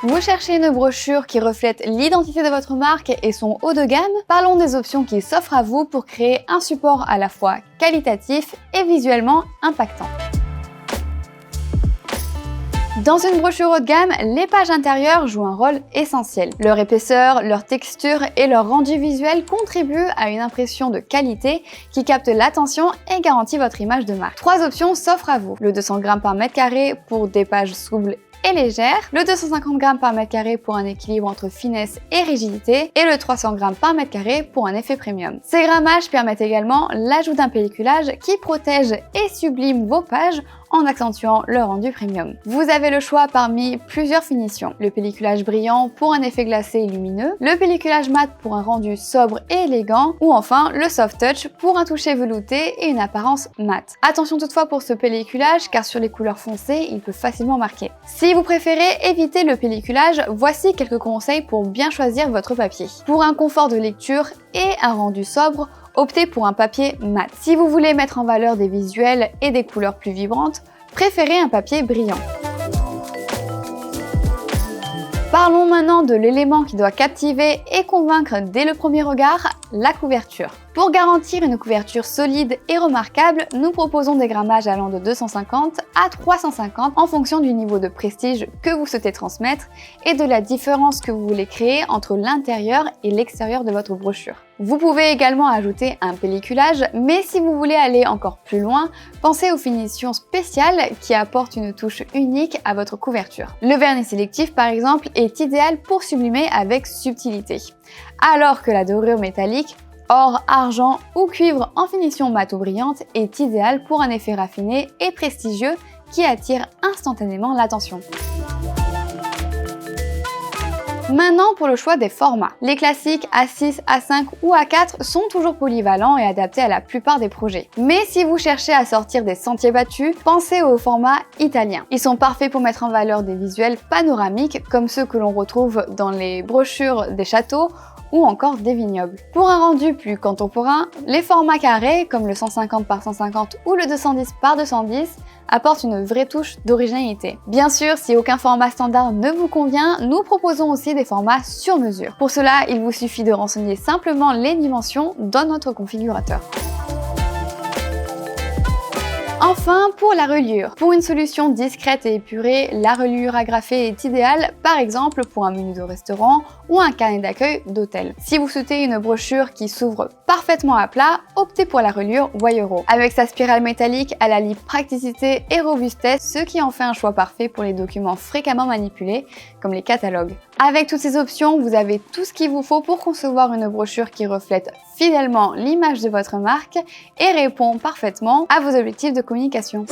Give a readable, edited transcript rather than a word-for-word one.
Vous cherchez une brochure qui reflète l'identité de votre marque et son haut de gamme? Parlons des options qui s'offrent à vous pour créer un support à la fois qualitatif et visuellement impactant. Dans une brochure haut de gamme, les pages intérieures jouent un rôle essentiel. Leur épaisseur, leur texture et leur rendu visuel contribuent à une impression de qualité qui capte l'attention et garantit votre image de marque. 3 options s'offrent à vous. Le 200 g par mètre carré pour des pages souples et légères, le 250 g par mètre carré pour un équilibre entre finesse et rigidité, et le 300 g par mètre carré pour un effet premium. Ces grammages permettent également l'ajout d'un pelliculage qui protège et sublime vos pages en accentuant le rendu premium. Vous avez le choix parmi plusieurs finitions. Le pelliculage brillant pour un effet glacé et lumineux, le pelliculage mat pour un rendu sobre et élégant, ou enfin le soft touch pour un toucher velouté et une apparence mat. Attention toutefois pour ce pelliculage car sur les couleurs foncées, il peut facilement marquer. Si vous préférez éviter le pelliculage, voici quelques conseils pour bien choisir votre papier. Pour un confort de lecture et un rendu sobre, optez pour un papier mat. Si vous voulez mettre en valeur des visuels et des couleurs plus vibrantes, préférez un papier brillant. Parlons maintenant de l'élément qui doit captiver et convaincre dès le premier regard, la couverture. Pour garantir une couverture solide et remarquable, nous proposons des grammages allant de 250 à 350 en fonction du niveau de prestige que vous souhaitez transmettre et de la différence que vous voulez créer entre l'intérieur et l'extérieur de votre brochure. Vous pouvez également ajouter un pelliculage, mais si vous voulez aller encore plus loin, pensez aux finitions spéciales qui apportent une touche unique à votre couverture. Le vernis sélectif par exemple est idéal pour sublimer avec subtilité, alors que la dorure métallique, or, argent ou cuivre en finition mat ou brillante est idéal pour un effet raffiné et prestigieux qui attire instantanément l'attention. Maintenant pour le choix des formats. Les classiques A6, A5 ou A4 sont toujours polyvalents et adaptés à la plupart des projets. Mais si vous cherchez à sortir des sentiers battus, pensez aux formats italiens. Ils sont parfaits pour mettre en valeur des visuels panoramiques comme ceux que l'on retrouve dans les brochures des châteaux ou encore des vignobles. Pour un rendu plus contemporain, les formats carrés comme le 150 par 150 ou le 210 par 210 apportent une vraie touche d'originalité. Bien sûr, si aucun format standard ne vous convient, nous proposons aussi des formats sur mesure. Pour cela, il vous suffit de renseigner simplement les dimensions dans notre configurateur. Enfin, pour la reliure. Pour une solution discrète et épurée, la reliure agrafée est idéale, par exemple pour un menu de restaurant ou un carnet d'accueil d'hôtel. Si vous souhaitez une brochure qui s'ouvre parfaitement à plat, optez pour la reliure Wayero. Avec sa spirale métallique, elle allie praticité et robustesse, ce qui en fait un choix parfait pour les documents fréquemment manipulés, comme les catalogues. Avec toutes ces options, vous avez tout ce qu'il vous faut pour concevoir une brochure qui reflète fidèlement l'image de votre marque et répond parfaitement à vos objectifs de communication.